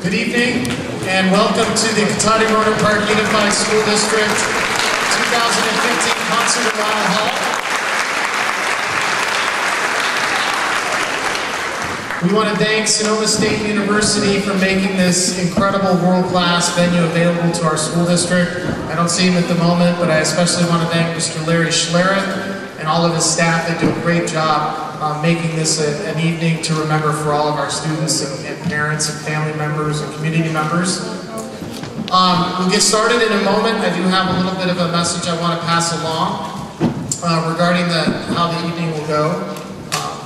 Good evening and welcome to the Cotate Rohnert Park Unified School District 2015 Concert at Weill Hall. We want to thank Sonoma State University for making this incredible world-class venue available to our school district. I don't see him at the moment, but I especially want to thank Mr. Larry Schlereth and all of his staff. They do a great job making this an evening to remember for all of our students and parents and family members and community members. We'll get started in a moment. I do have a little bit of a message I want to pass along regarding how the evening will go.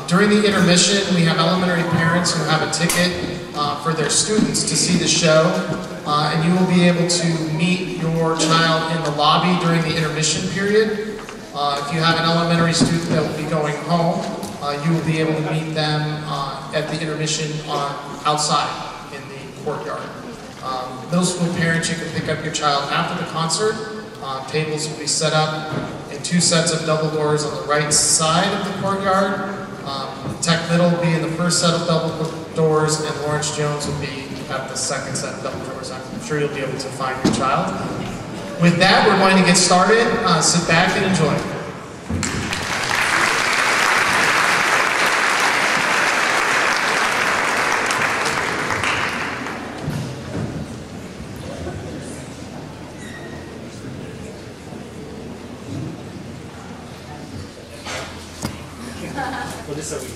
During the intermission, we have elementary parents who have a ticket for their students to see the show, and you will be able to meet your child in the lobby during the intermission period. If you have an elementary student that will be going home, you will be able to meet them at the intermission outside in the courtyard. Middle school parents, you can pick up your child after the concert. Tables will be set up in 2 sets of double doors on the right side of the courtyard. Tech Middle will be in the first set of double doors, and Lawrence Jones will be at the second set of double doors. I'm sure you'll be able to find your child. With that, we're going to get started. Sit back and enjoy. Well, just so we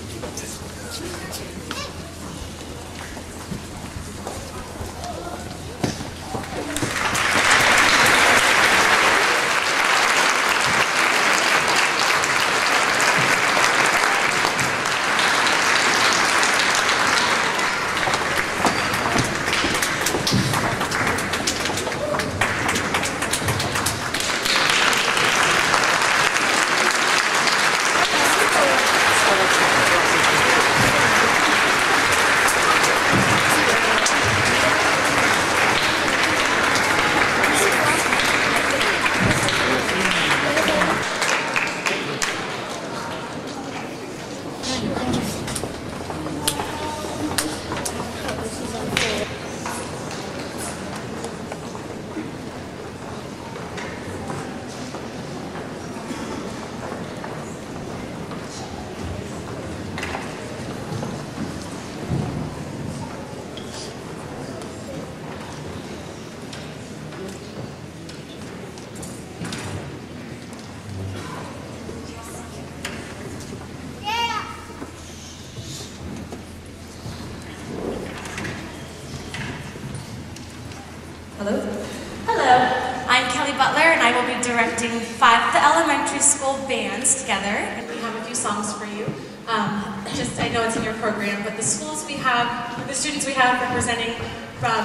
directing 5 of the elementary school bands together, and we have a few songs for you. I know it's in your program, but the students we have representing from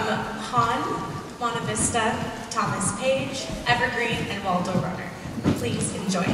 Han, Monte Vista, Thomas Page, Evergreen, and Waldo Runner. Please enjoy.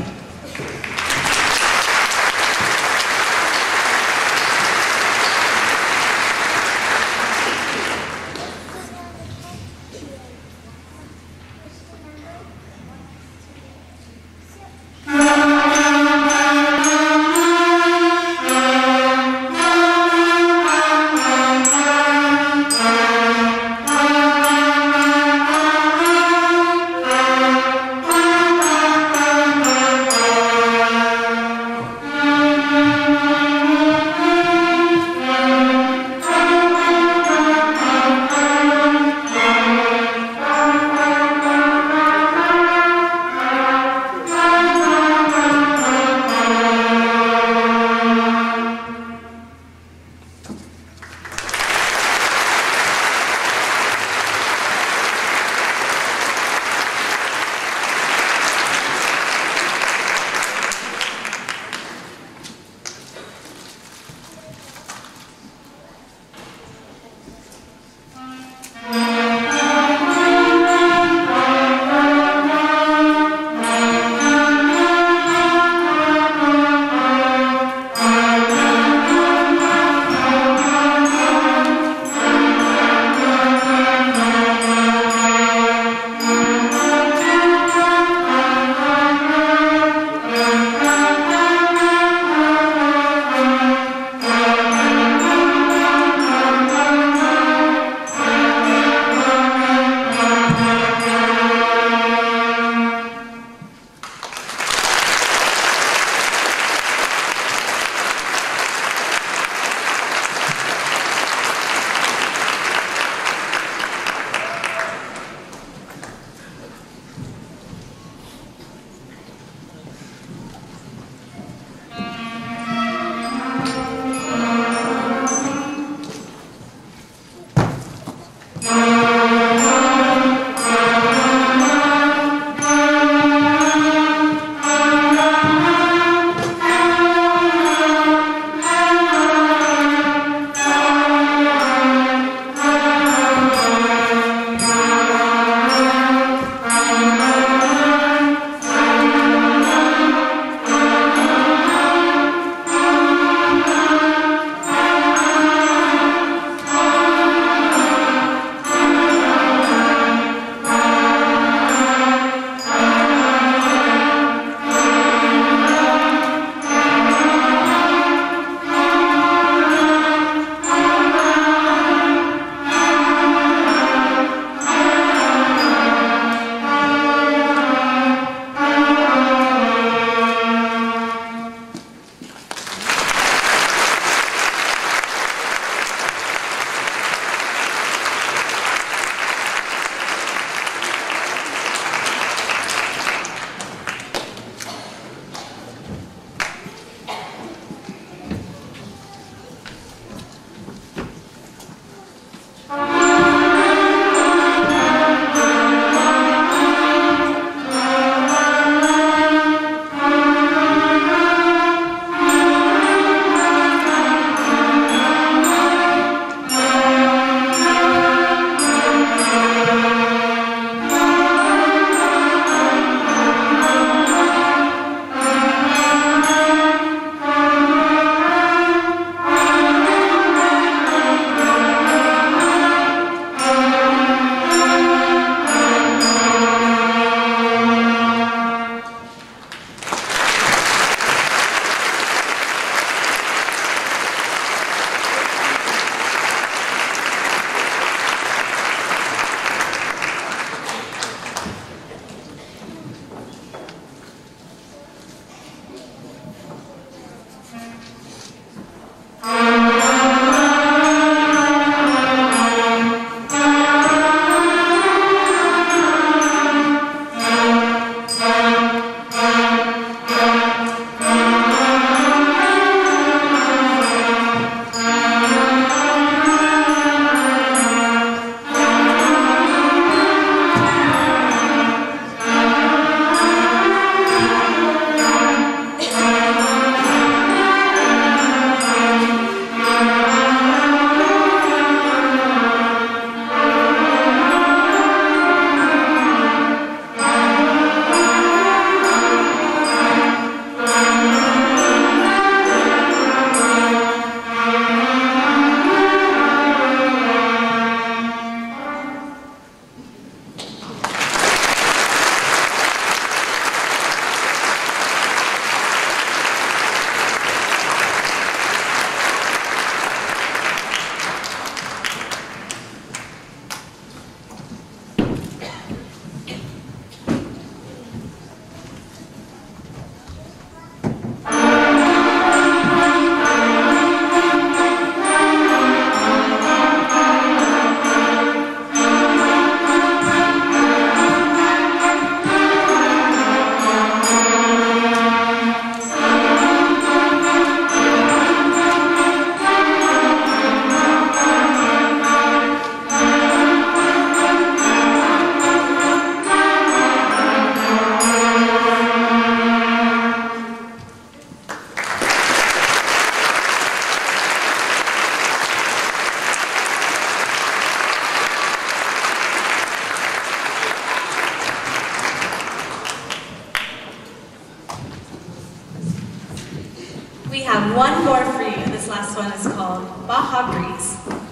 audience.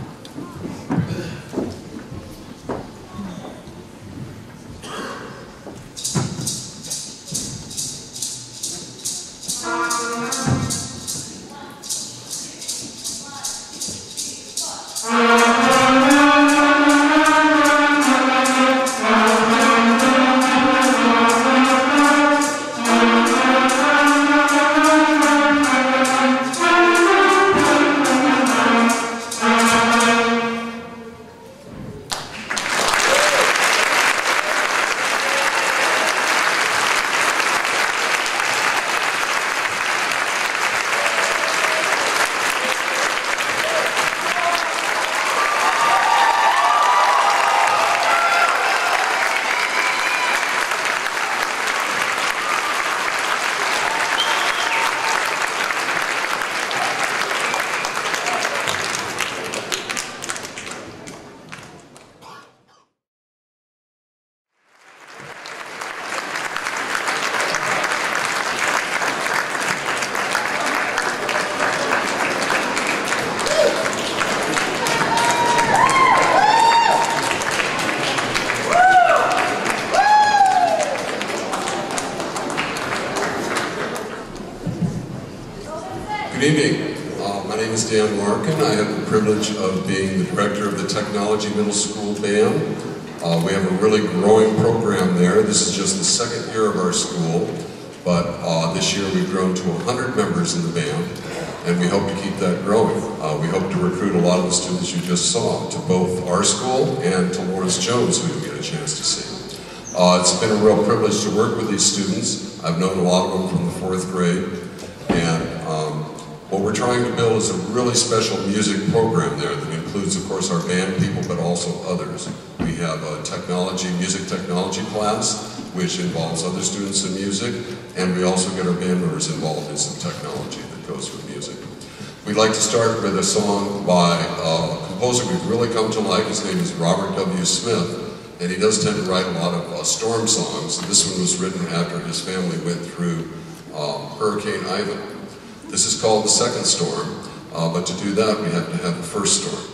Good evening. My name is Dan Larkin. I have the privilege of being the director of the Technology Middle School Band. We have a really growing program there. This is just the second year of our school, but this year we've grown to 100 members in the band, and we hope to keep that growing. We hope to recruit a lot of the students you just saw to both our school and to Lawrence Jones, who you'll get a chance to see. It's been a real privilege to work with these students. I've known a lot of them from the 4th grade, and what we're trying to build is a really special music program there that includes, of course, our band people, but also others. We have a music technology class, which involves other students in music, and we also get our band members involved in some technology that goes with music. We'd like to start with a song by a composer we've really come to like. His name is Robert W. Smith, and he does tend to write a lot of storm songs. And this one was written after his family went through Hurricane Ivan. This is called The Second Storm, but to do that we have to have the first storm.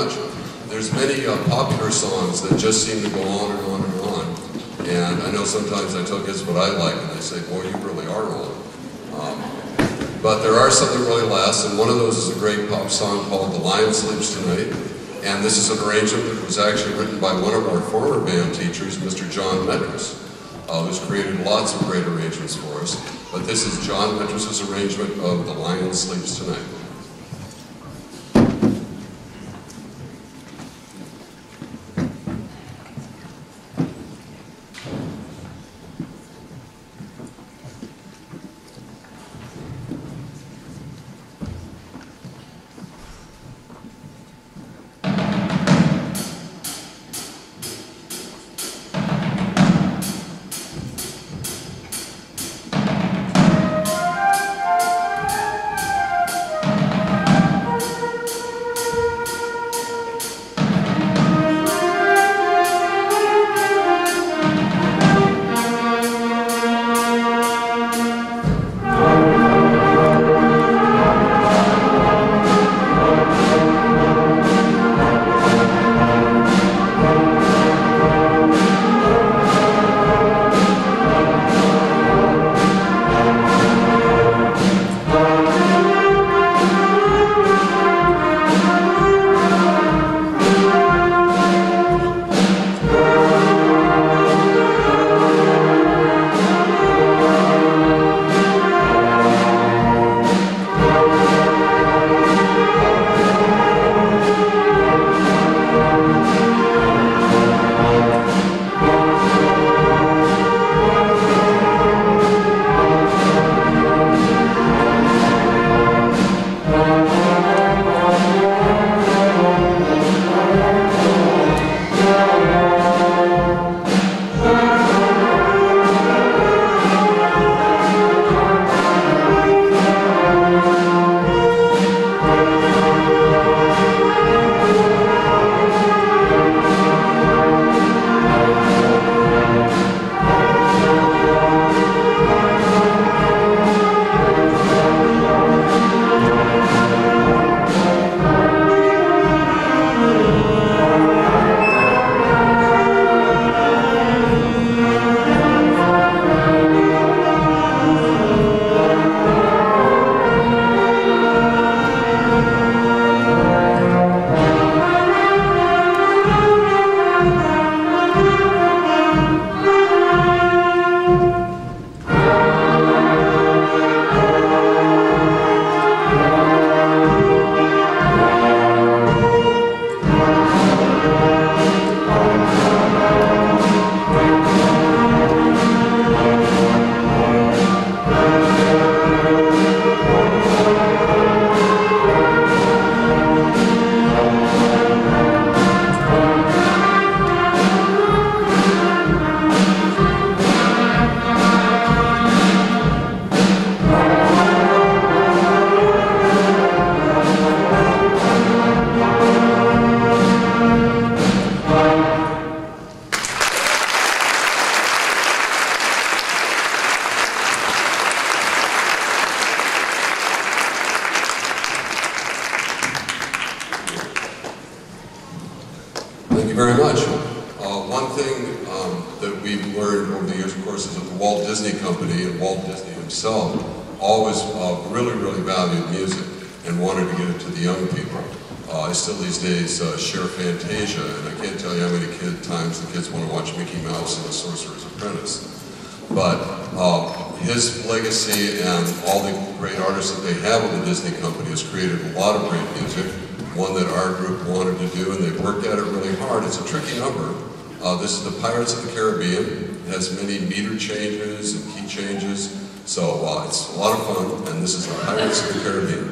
much. There's many popular songs that just seem to go on and on and on. And I know sometimes I tell kids what I like, and they say, boy, you really are old. But there are some that really last, and one of those is a great pop song called The Lion Sleeps Tonight. And this is an arrangement that was actually written by one of our former band teachers, Mr. John Metris, who's created lots of great arrangements for us. But this is John Metris' arrangement of The Lion Sleeps Tonight. Very much. One thing that we've learned over the years, of course, is that the Walt Disney Company and Walt Disney himself always really valued music and wanted to get it to the young people. I still these days share Fantasia, and I can't tell you how many times the kids want to watch Mickey Mouse and the Sorcerer's Apprentice. But his legacy and all the great artists that they have with the Disney Company has created a lot of great music. One that our group wanted to do, and they've worked at it really hard. It's a tricky number. This is the Pirates of the Caribbean. It has many meter changes and key changes, so it's a lot of fun, and this is the Pirates of the Caribbean.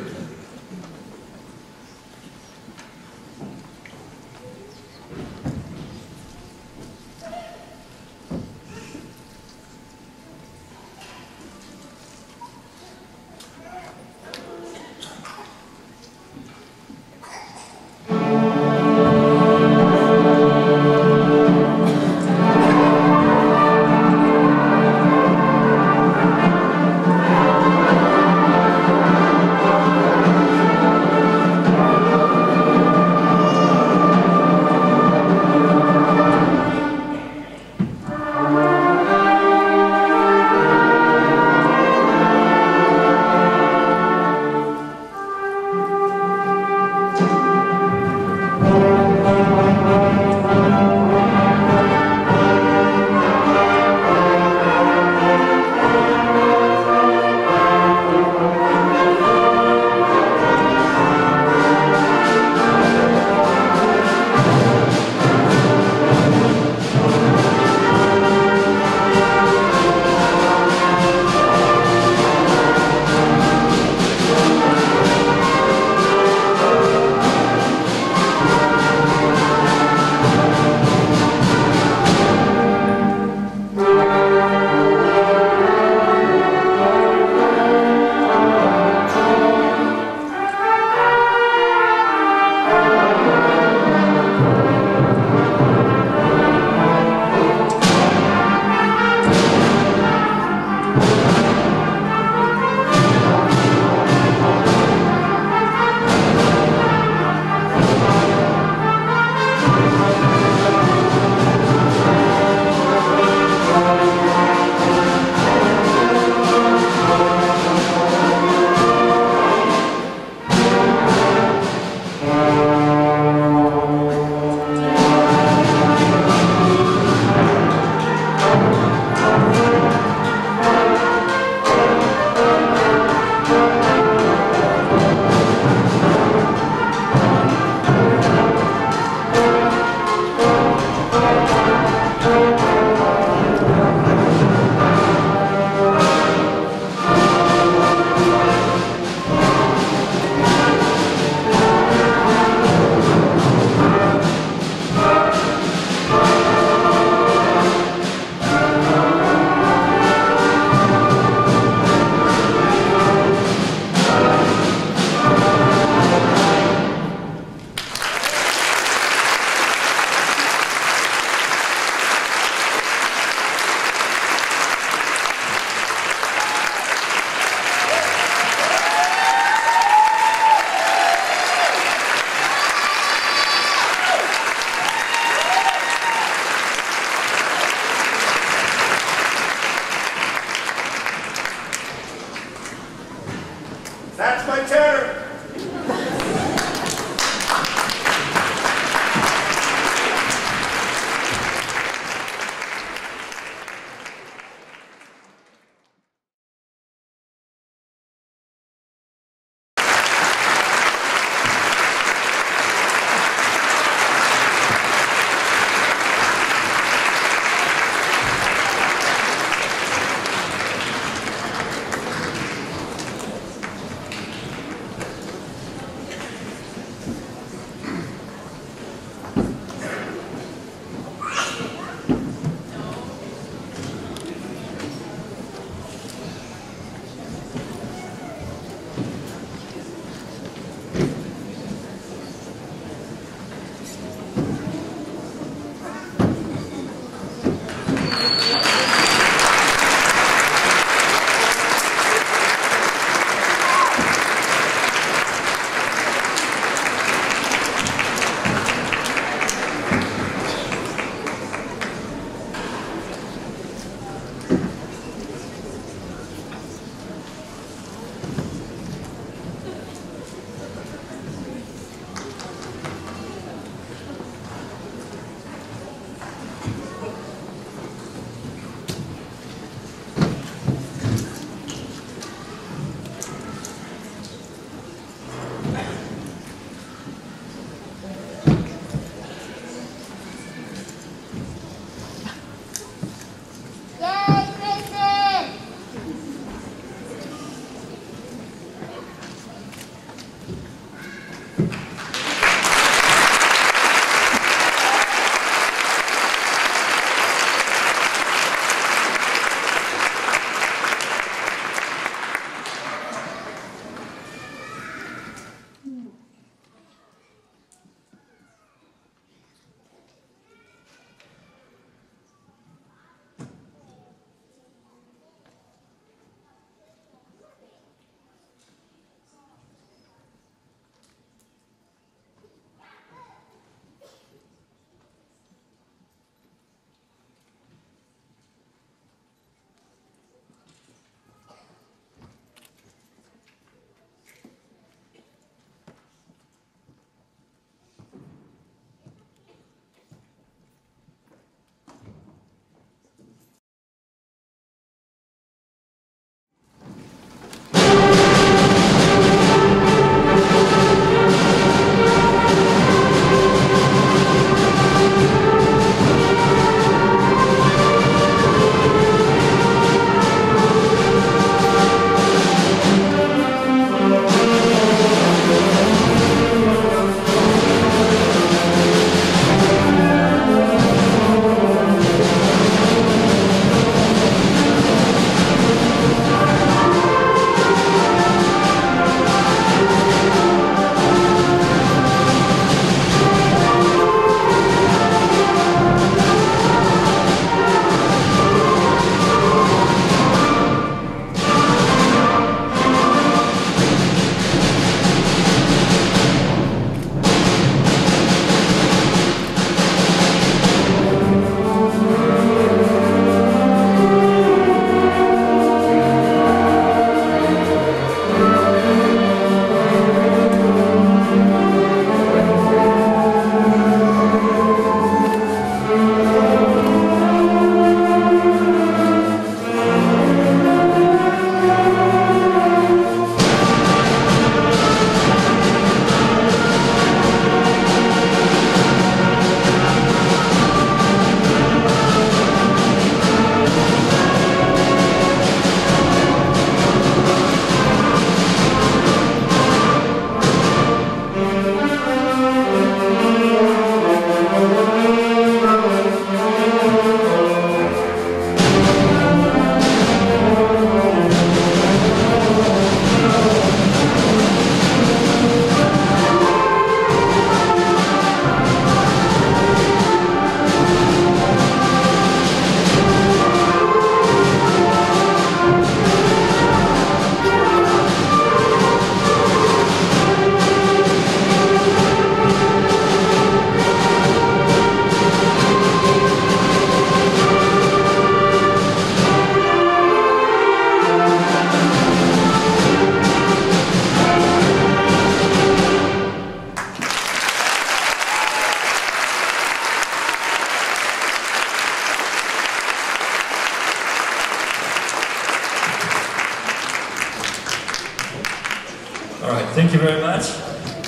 thank you very much.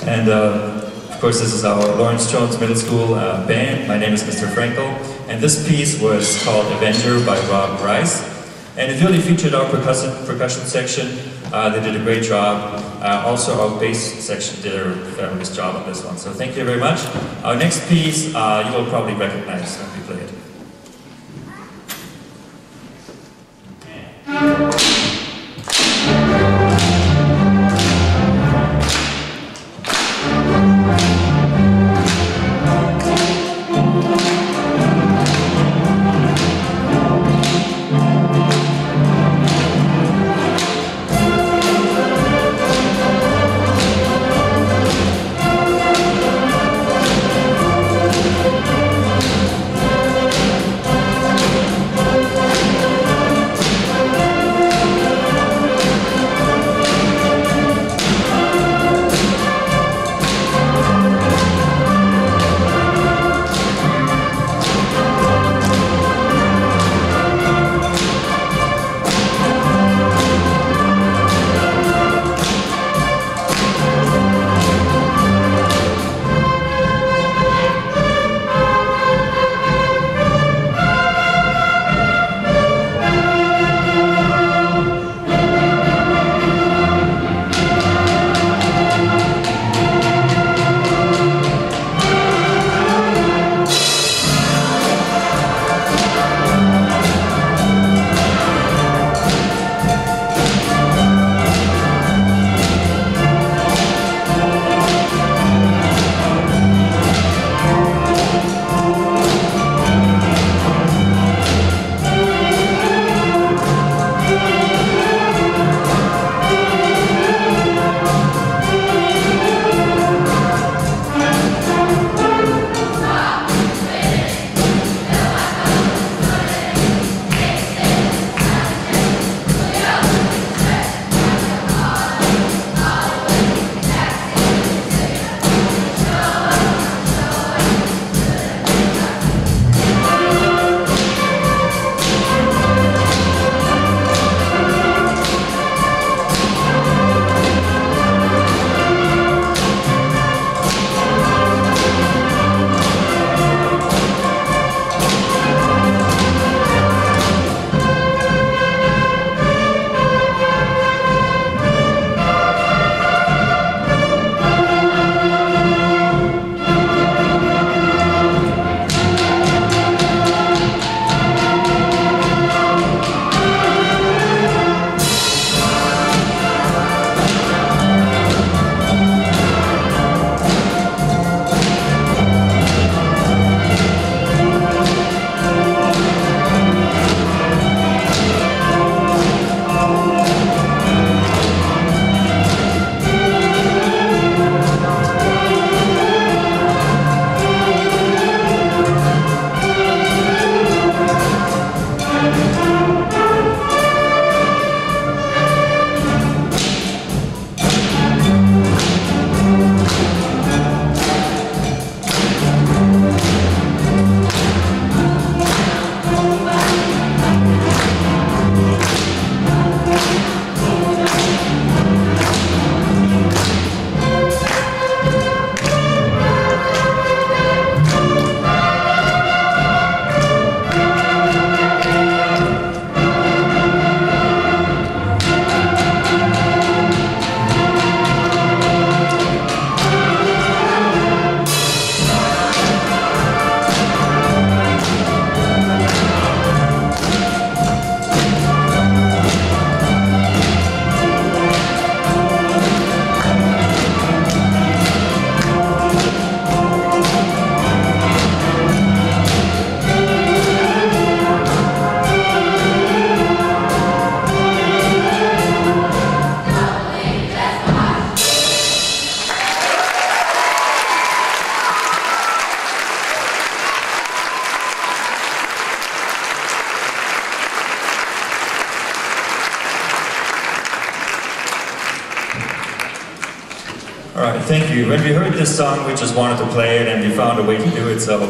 And of course, this is our Lawrence Jones Middle School band. My name is Mr. Frankel, and this piece was called Avenger by Rob Rice. And it really featured our percussion section. They did a great job. Also, our bass section did a fabulous job on this one. So thank you very much. Our next piece, you will probably recognize when we play it. All right, thank you. When we heard this song, we just wanted to play it, and we found a way to do it. So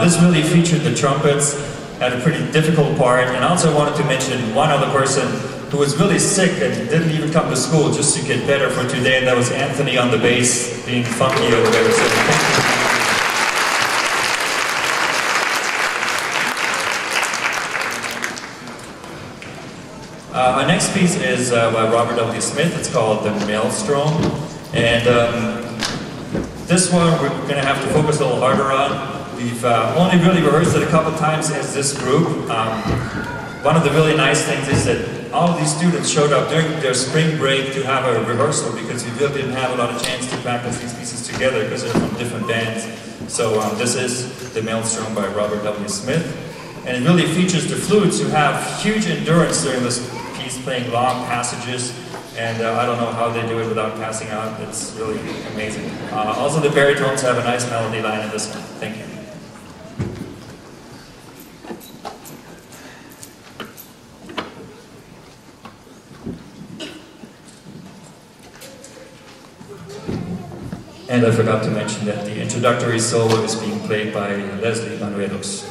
this really featured the trumpets, had a pretty difficult part, and also wanted to mention one other person who was really sick and didn't even come to school just to get better for today, and that was Anthony on the bass, being funky over there. So thank you. Our next piece is by Robert W. Smith. It's called The Maelstrom. And this one we're going to have to focus a little harder on. We've only really rehearsed it a couple times as this group. One of the really nice things is that all of these students showed up during their spring break to have a rehearsal because we really didn't have a lot of chance to practice these pieces together because they're from different bands. So this is The Maelstrom by Robert W. Smith. And it really features the flutes who have huge endurance during this piece, playing long passages, and I don't know how they do it without passing out. It's really amazing. Also the baritones have a nice melody line in this one. Thank you. And I forgot to mention that the introductory solo is being played by Leslie Manuelos.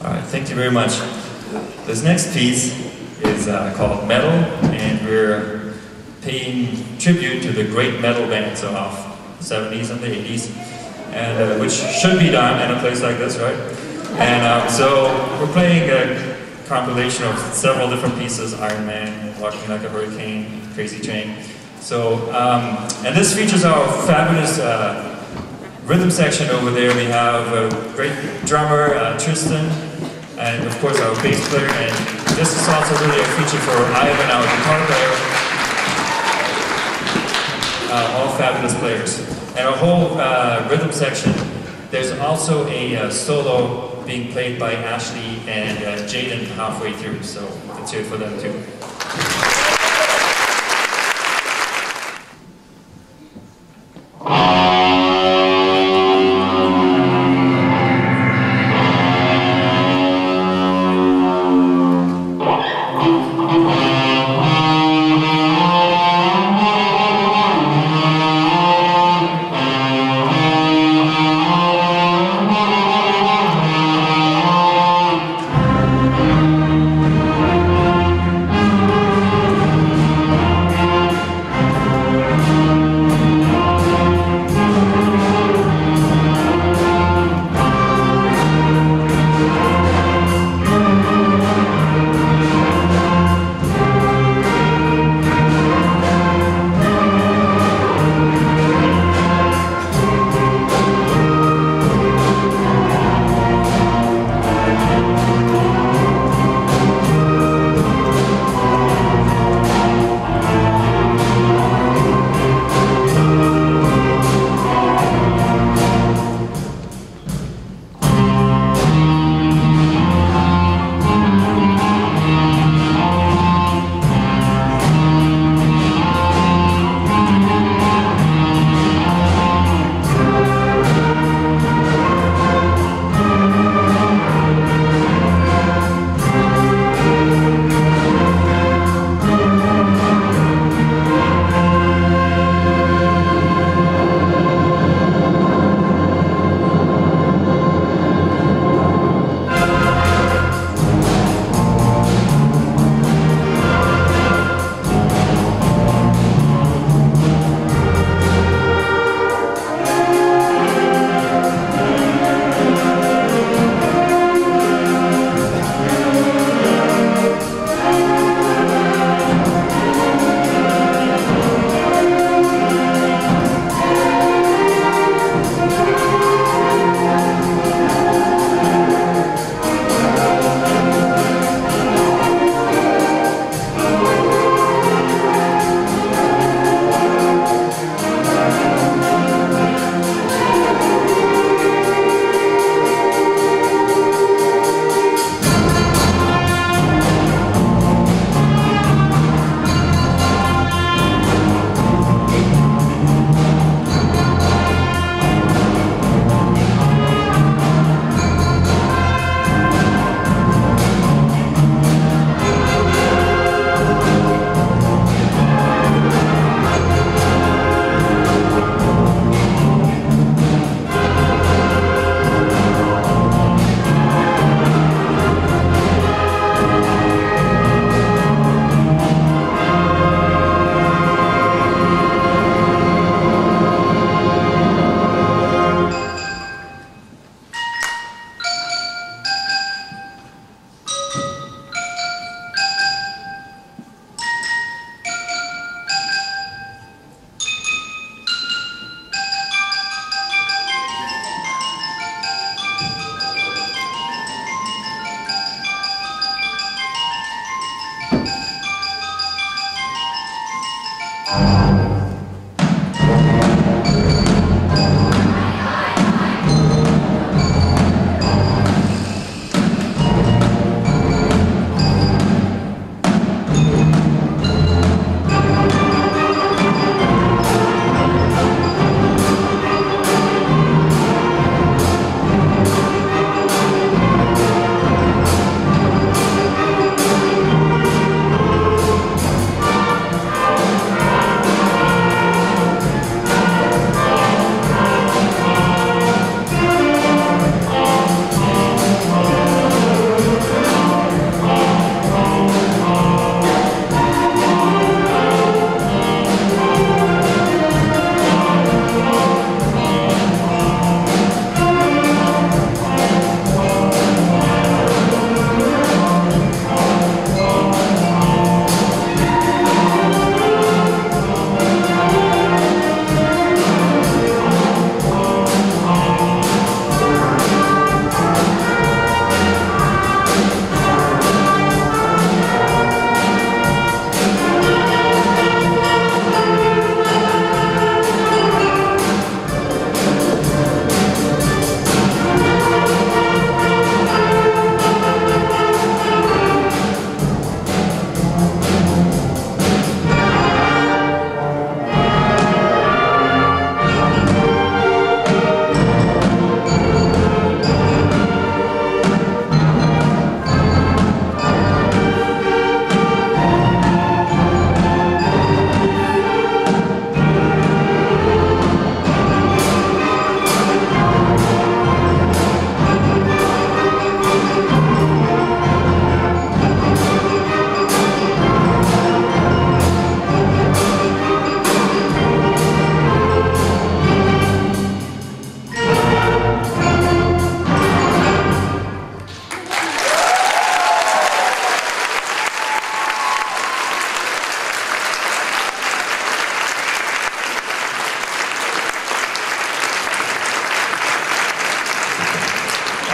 All right, thank you very much. This next piece is called Metal, and we're paying tribute to the great metal bands of the 70s and the 80s, and which should be done in a place like this, right? And so we're playing a compilation of several different pieces: Iron Man, Walking Like a Hurricane, Crazy Train. So, and this features our fabulous rhythm section over there. We have a great drummer, Tristan, and of course our bass player, and this is also really a feature for Ivan, our guitar player. All fabulous players. And our whole rhythm section, there's also a solo being played by Ashley and Jaden halfway through, so let's hear it for them too.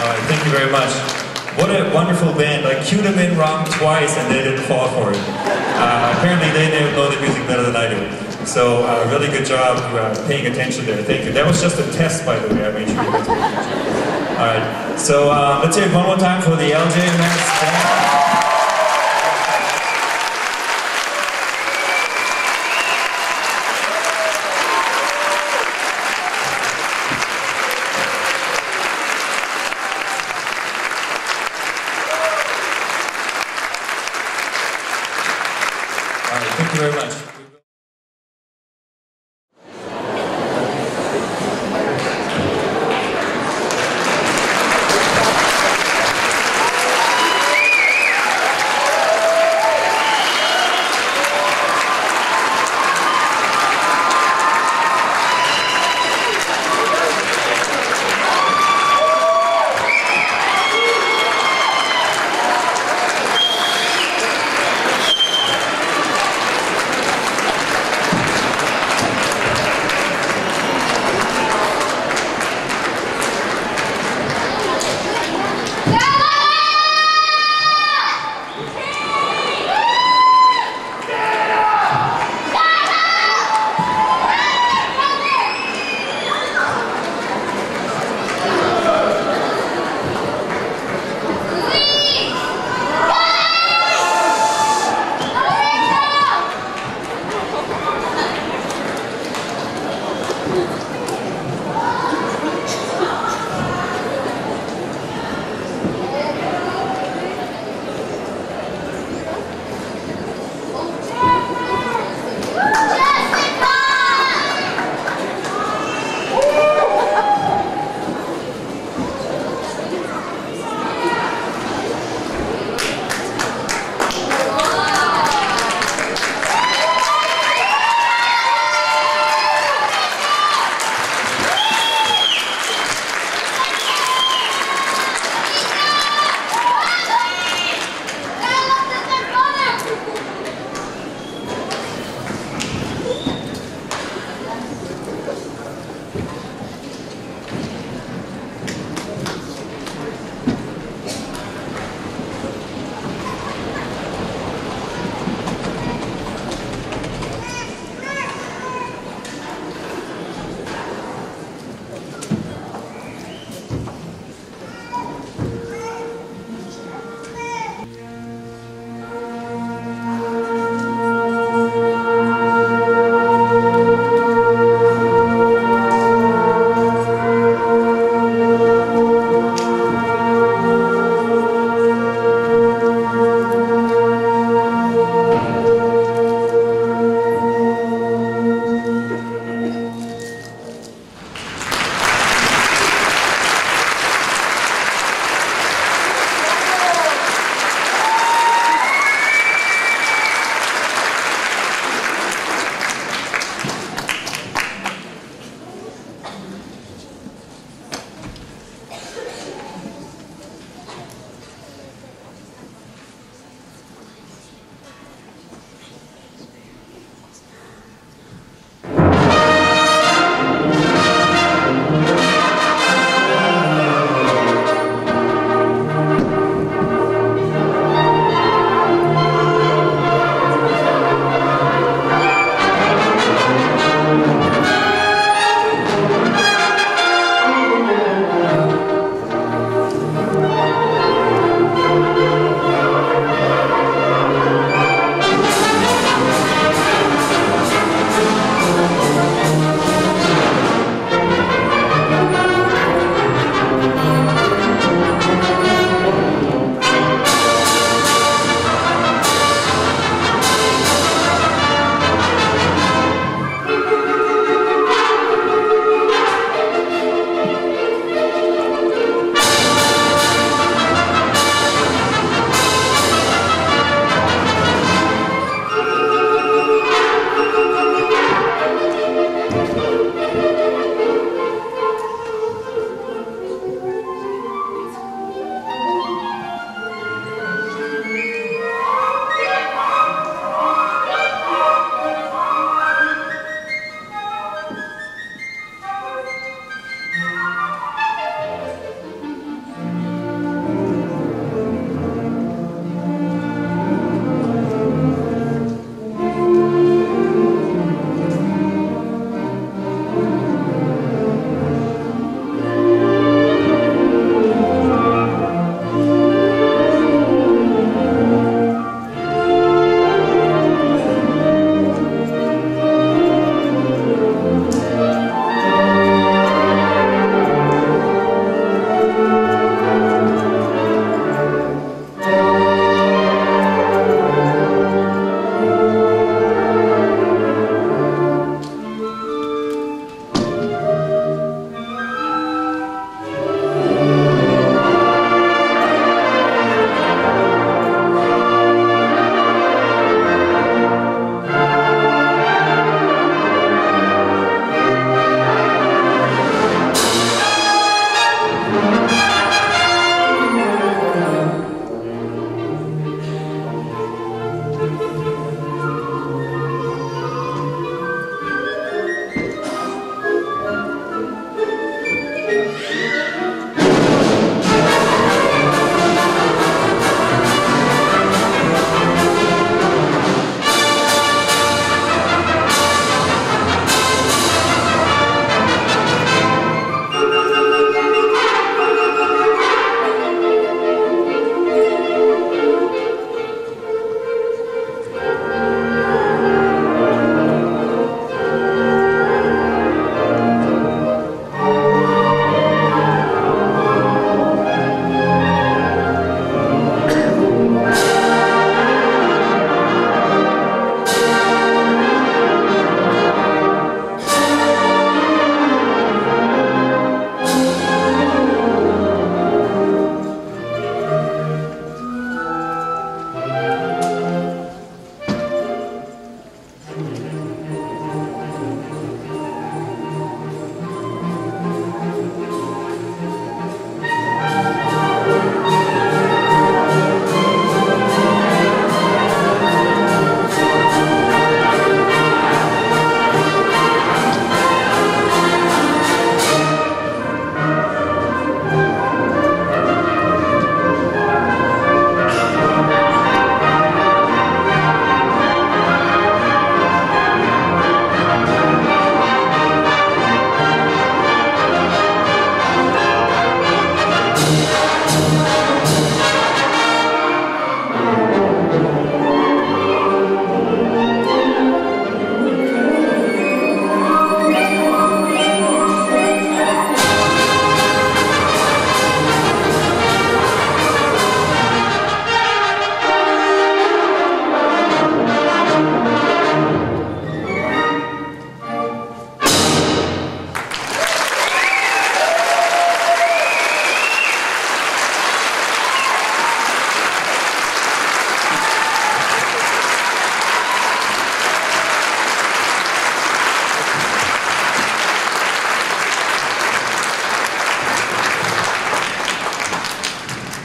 All right, thank you very much. What a wonderful band. I cued them in wrong twice and they didn't fall for it. Apparently they know the music better than I do. So really good job paying attention there. Thank you. That was just a test, by the way. I made sure you guys paid attention. All right, so let's hear it one more time for the LJ Max band. Thank you very much.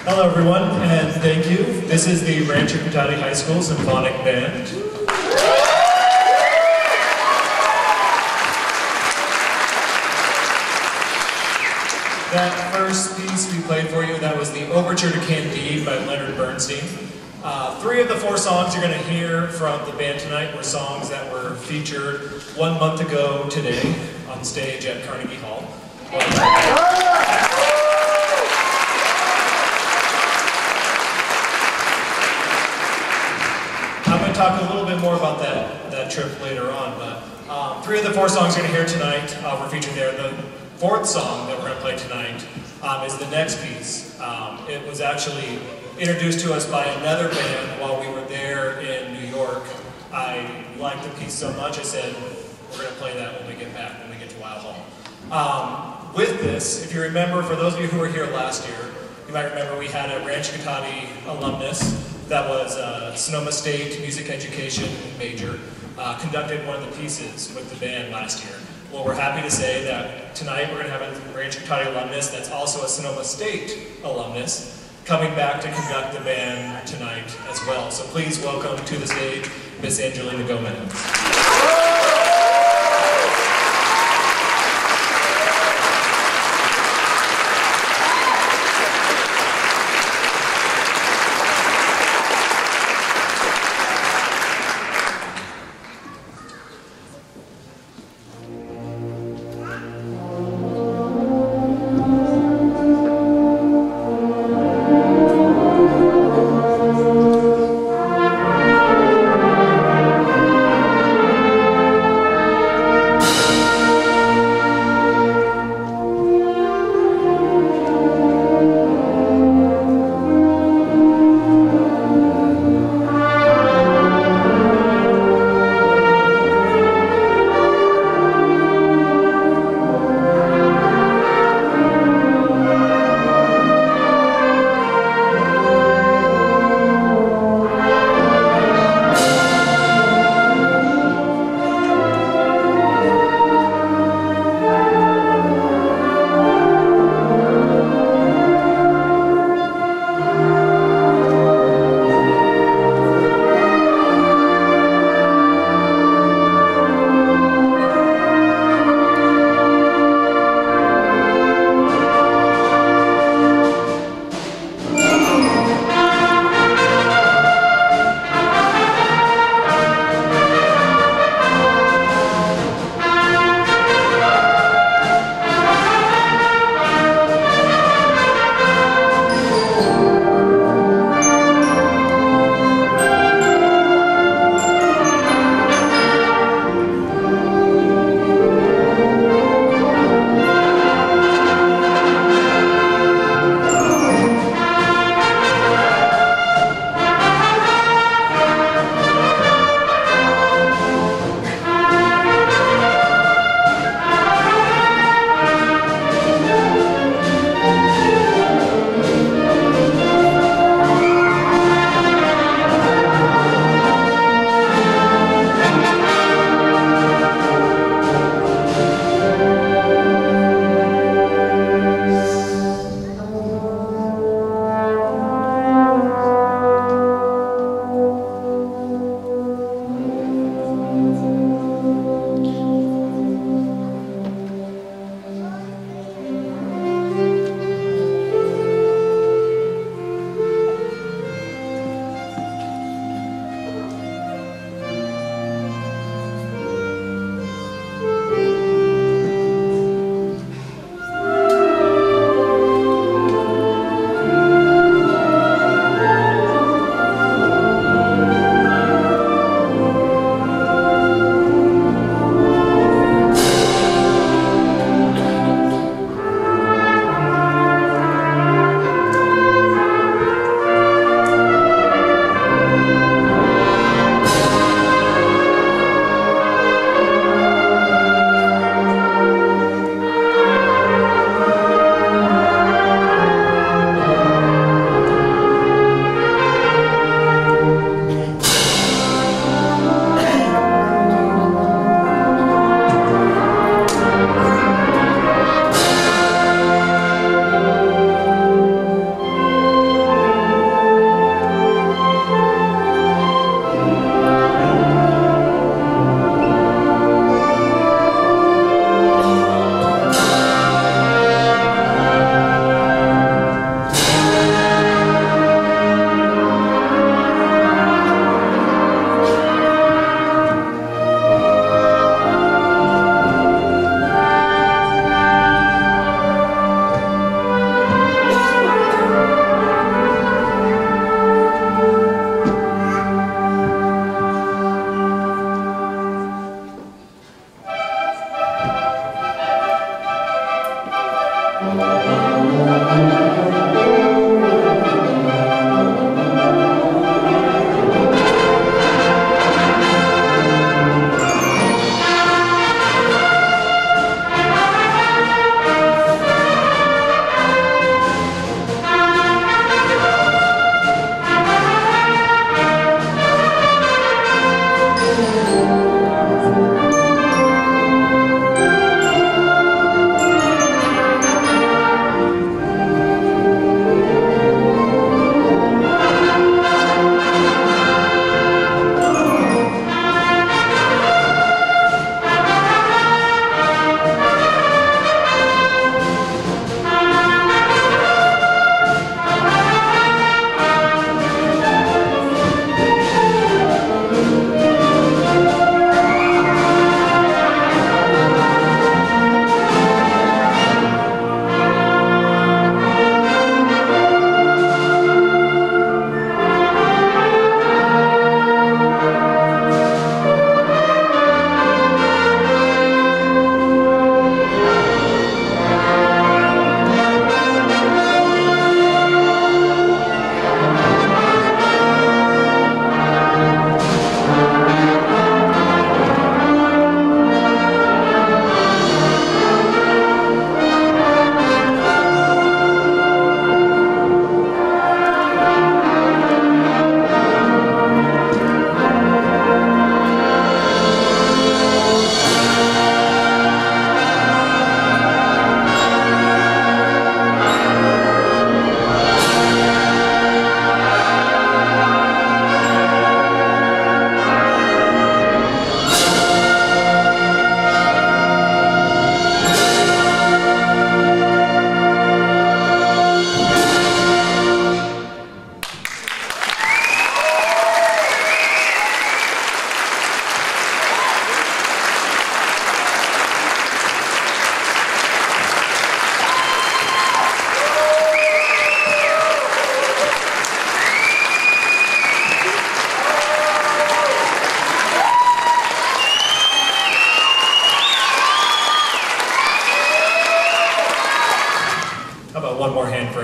Hello everyone, and thank you. This is the Rancho Cotate High School Symphonic Band. That first piece we played for you, that was the Overture to Candide by Leonard Bernstein. 3 of the 4 songs you're going to hear from the band tonight were songs that were featured 1 month ago today on stage at Carnegie Hall. I'm going to talk a little bit more about that trip later on, but 3 of the 4 songs you're going to hear tonight were featured there. The 4th song that we're going to play tonight is the next piece. It was actually introduced to us by another band while we were there in New York. I liked the piece so much I said, we're going to play that when we get back, when we get to Weill Hall. With this, if you remember, for those of you who were here last year, you might remember we had a Rancho Cotate alumnus that was a Sonoma State music education major, conducted one of the pieces with the band last year. Well, we're happy to say that tonight we're going to have a Rancho Cotate alumnus that's also a Sonoma State alumnus coming back to conduct the band tonight as well. So please welcome to the stage Miss Angelina Gomez.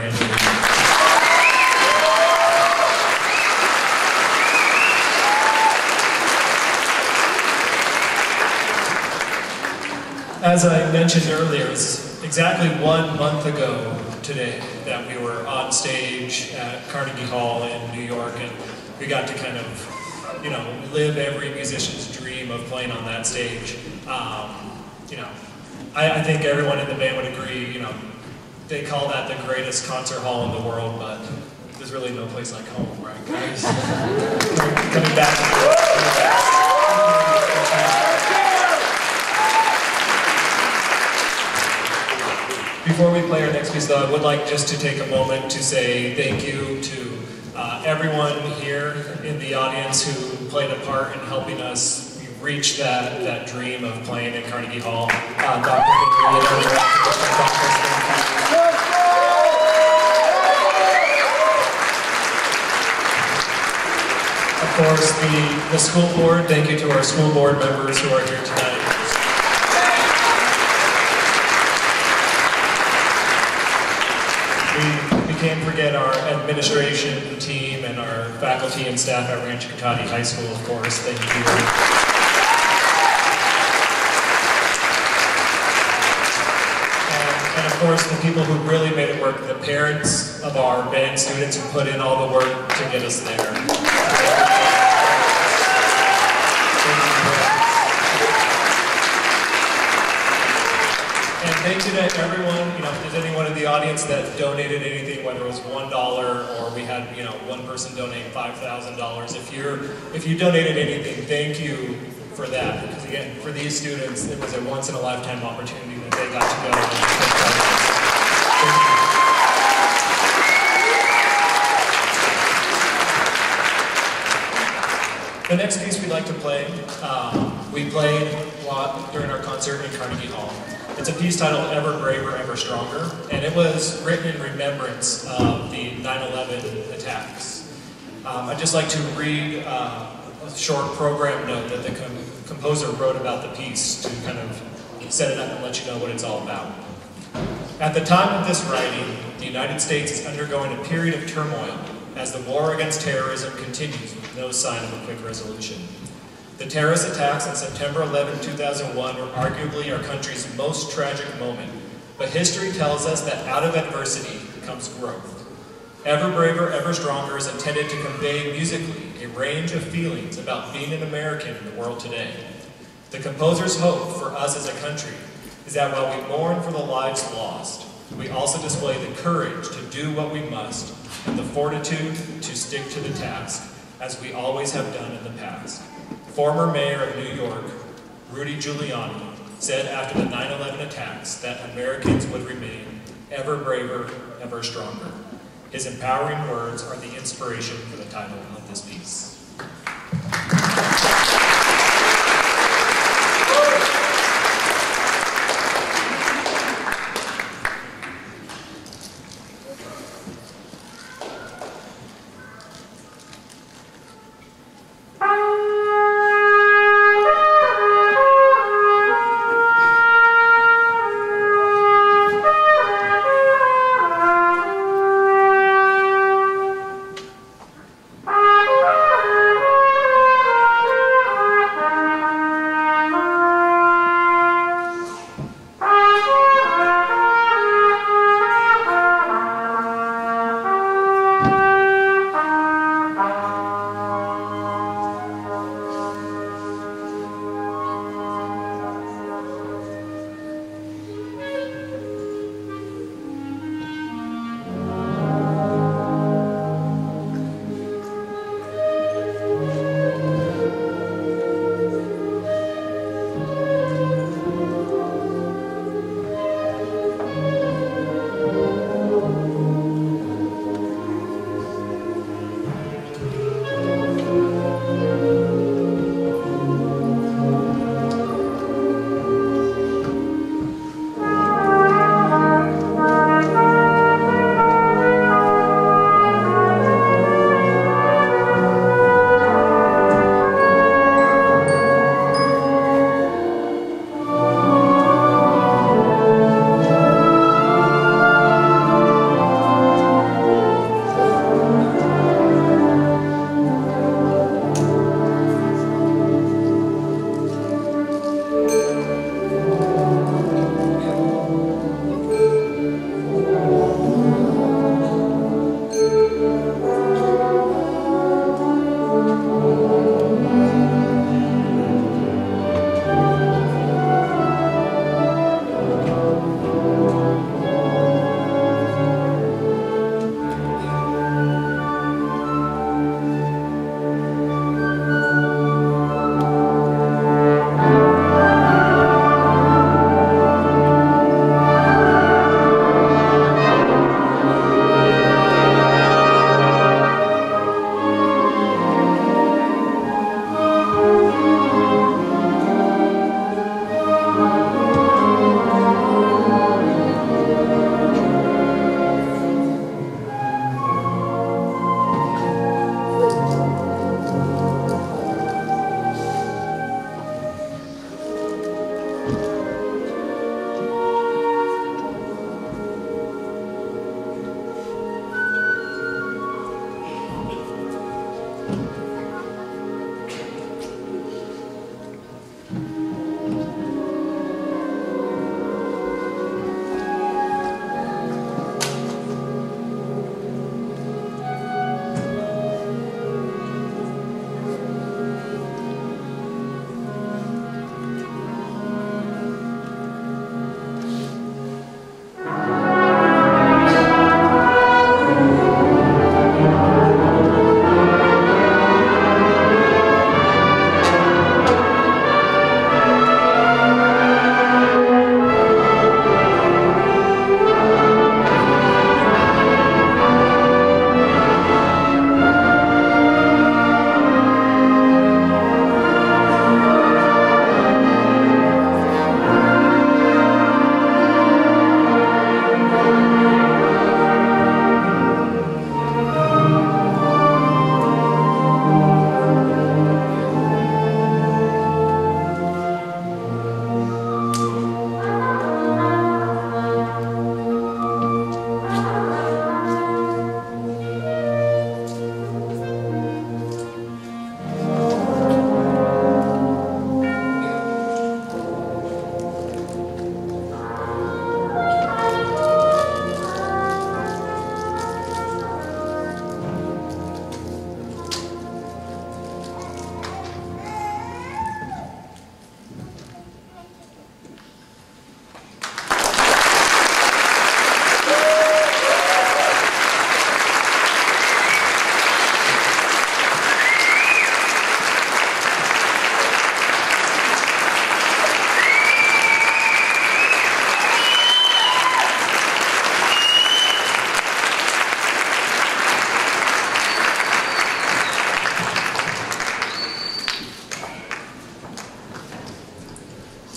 Brandon. As I mentioned earlier, it's exactly 1 month ago today that we were on stage at Carnegie Hall in New York, and we got to kind of, you know, live every musician's dream of playing on that stage. You know, I think everyone in the band would agree, you know, they call that the greatest concert hall in the world, but there's really no place like home, right, guys? Coming back to Before we play our next piece, though, I would like just to take a moment to say thank you to everyone here in the audience who played a part in helping us reach that dream of playing at Carnegie Hall. Dr. Of course, the school board, thank you to our school board members who are here tonight. We can't forget our administration team and our faculty and staff at Rancho Cotate High School, of course. Thank you. And of course, the people who really made it work, the parents of our band students who put in all the work to get us there. And thank you to everyone, you know, if there's anyone in the audience that donated anything, whether it was $1 or we had, you know, one person donate $5,000. If you donated anything, thank you for that. Because again, for these students, it was a once-in-a-lifetime opportunity that they got to go and take part in this. Thank you. The next piece we'd like to play, we played a lot during our concert in Carnegie Hall. It's a piece titled Ever Braver, Ever Stronger, and it was written in remembrance of the 9/11 attacks. I'd just like to read a short program note that the composer wrote about the piece to kind of set it up and let you know what it's all about. At the time of this writing, the United States is undergoing a period of turmoil as the war against terrorism continues with no sign of a quick resolution. The terrorist attacks on September 11, 2001 were arguably our country's most tragic moment, but history tells us that out of adversity comes growth. Ever Braver, Ever Stronger is intended to convey musically a range of feelings about being an American in the world today. The composer's hope for us as a country is that while we mourn for the lives lost, we also display the courage to do what we must and the fortitude to stick to the task, as we always have done in the past. Former Mayor of New York, Rudy Giuliani, said after the 9/11 attacks that Americans would remain ever braver, ever stronger. His empowering words are the inspiration for the title of this piece.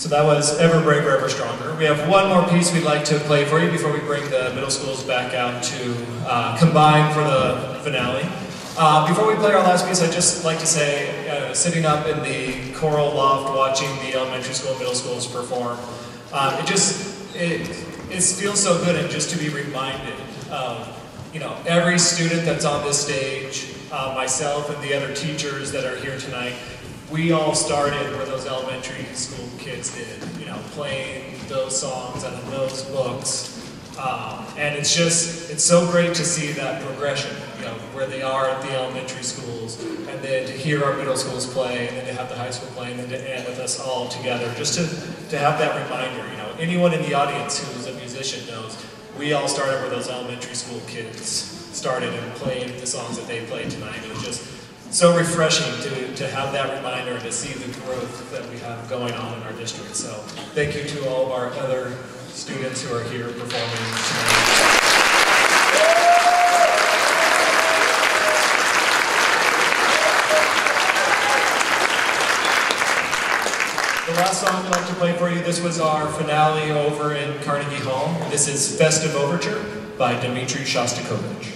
So that was Ever Braver, Ever Stronger. We have one more piece we'd like to play for you before we bring the middle schools back out to combine for the finale. Before we play our last piece, I'd just like to say, sitting up in the choral loft watching the elementary school and middle schools perform, it feels so good, and just to be reminded of, every student that's on this stage, myself and the other teachers that are here tonight, we all started where those elementary school kids did, playing those songs out of those books. And it's so great to see that progression, where they are at the elementary schools, and then to hear our middle schools play, and then to have the high school play, and then to end with us all together, just to have that reminder. Anyone in the audience who's a musician knows we all started where those elementary school kids started and played the songs that they played tonight. It was just so refreshing to have that reminder and to see the growth that we have going on in our district. So thank you to all of our other students who are here performing tonight. The last song I'd like to play for you, this was our finale over in Carnegie Hall. This is Festive Overture by Dmitri Shostakovich.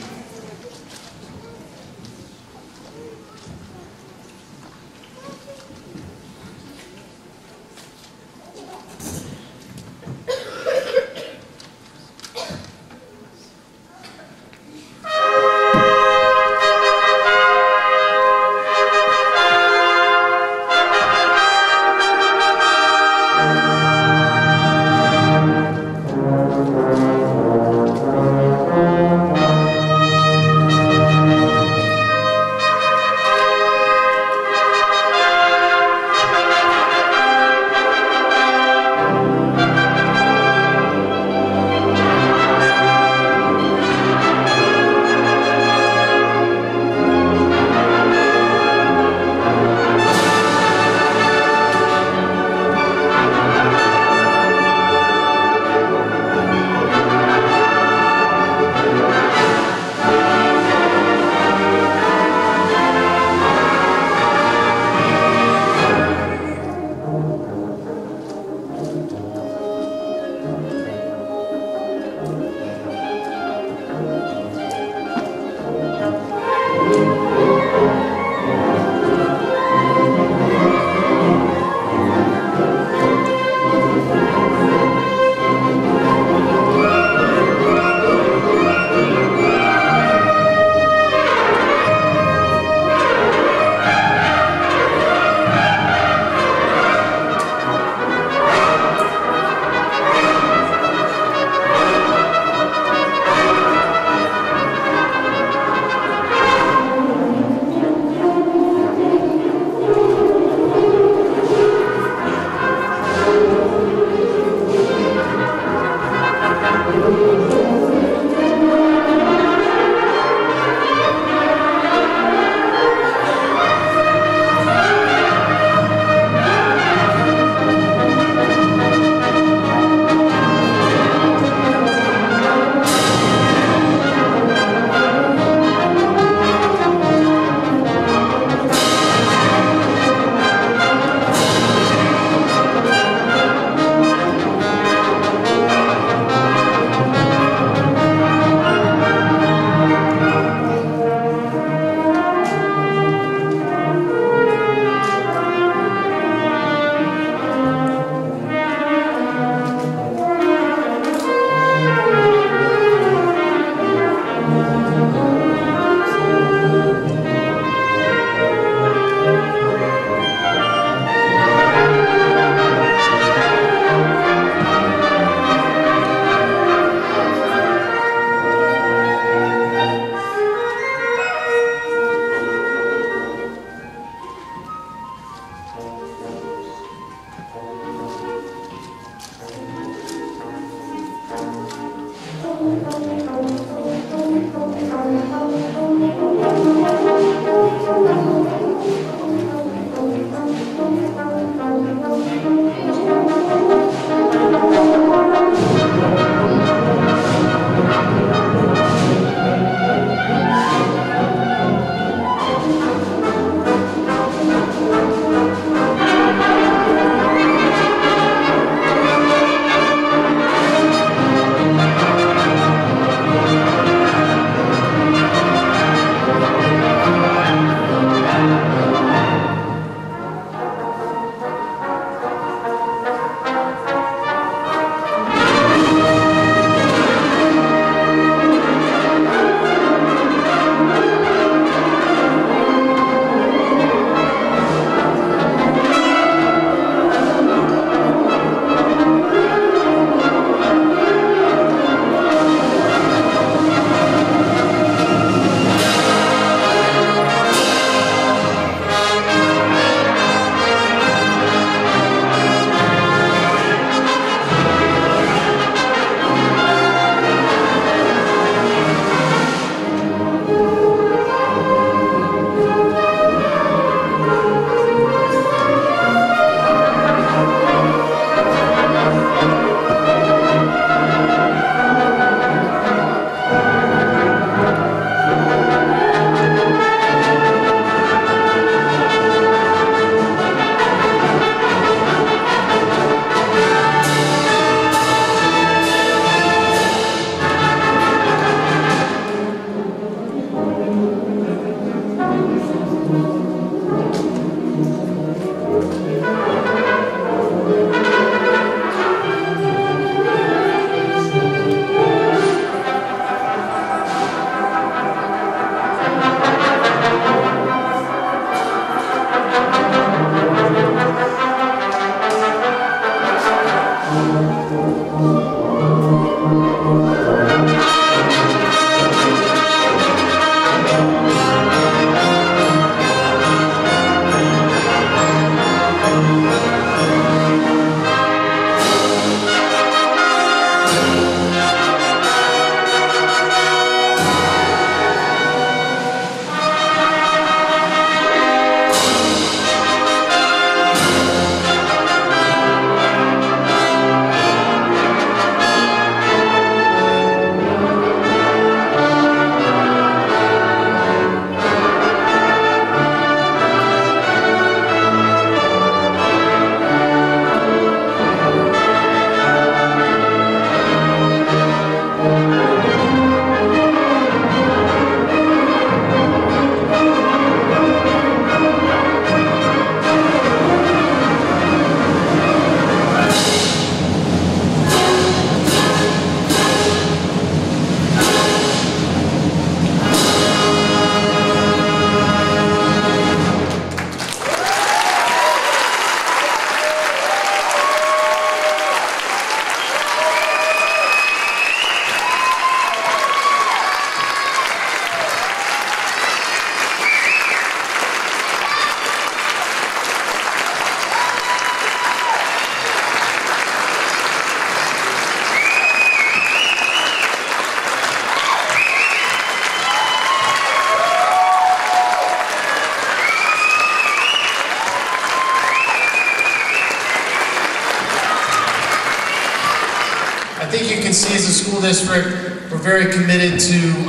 as a school district, we're very committed to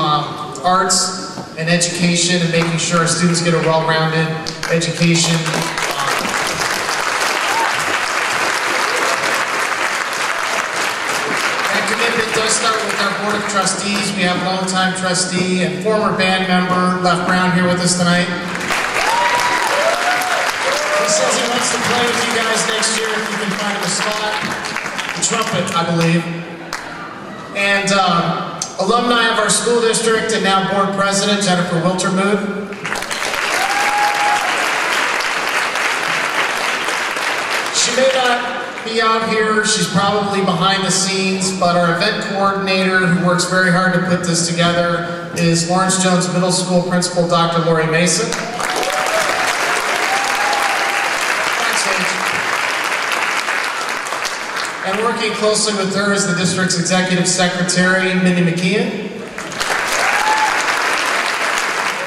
arts and education and making sure our students get a well-rounded education. That commitment does start with our Board of Trustees. We have longtime trustee and former band member Left Brown here with us tonight. He says he wants to play with you guys next year if you can find him a spot. The trumpet, I believe. And alumni of our school district and now board president, Jennifer Wiltermuth. She may not be out here, she's probably behind the scenes, but our event coordinator who works very hard to put this together is Lawrence Jones Middle School Principal Dr. Lori Mason. And working closely with her is the district's executive secretary, Mindy McKeon.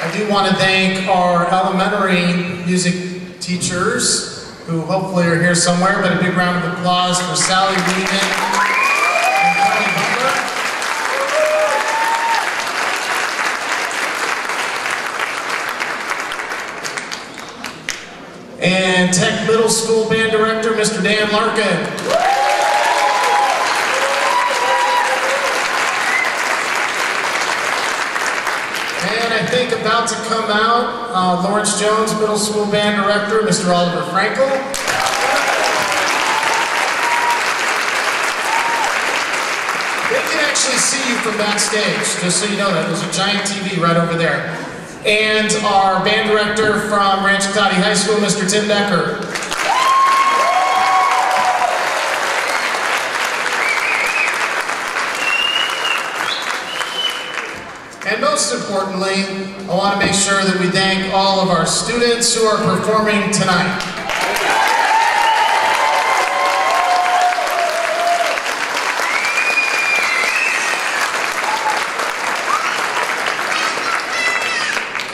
I do want to thank our elementary music teachers, who hopefully are here somewhere, but a big round of applause for Sally Weeman and Kelly Butler. And Tech Middle School Band Director, Mr. Dan Larkin. And I think about to come out, Lawrence Jones Middle School Band Director, Mr. Oliver Frankel. They can actually see you from backstage, just so you know that. There's a giant TV right over there. And our band director from Rancho Cotate High School, Mr. Tim Decker. And most importantly, I want to make sure that we thank all of our students who are performing tonight.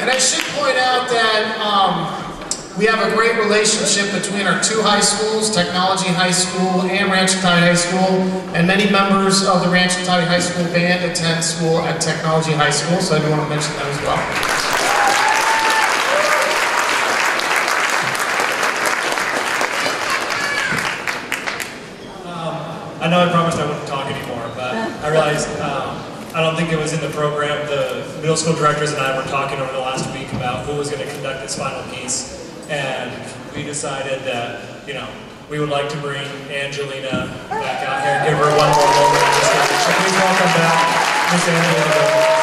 And I should point out that we have a great relationship between our two high schools, Technology High School and Rancho Cotate High School, and many members of the Rancho Cotate High School band attend school at Technology High School, so I do want to mention that as well. I know I promised I wouldn't talk anymore, but I realized I don't think it was in the program. The middle school directors and I were talking over the last week about who was going to conduct this final piece. And we decided that, we would like to bring Angelina back out here and give her one more moment. So please welcome back Miss Angelina.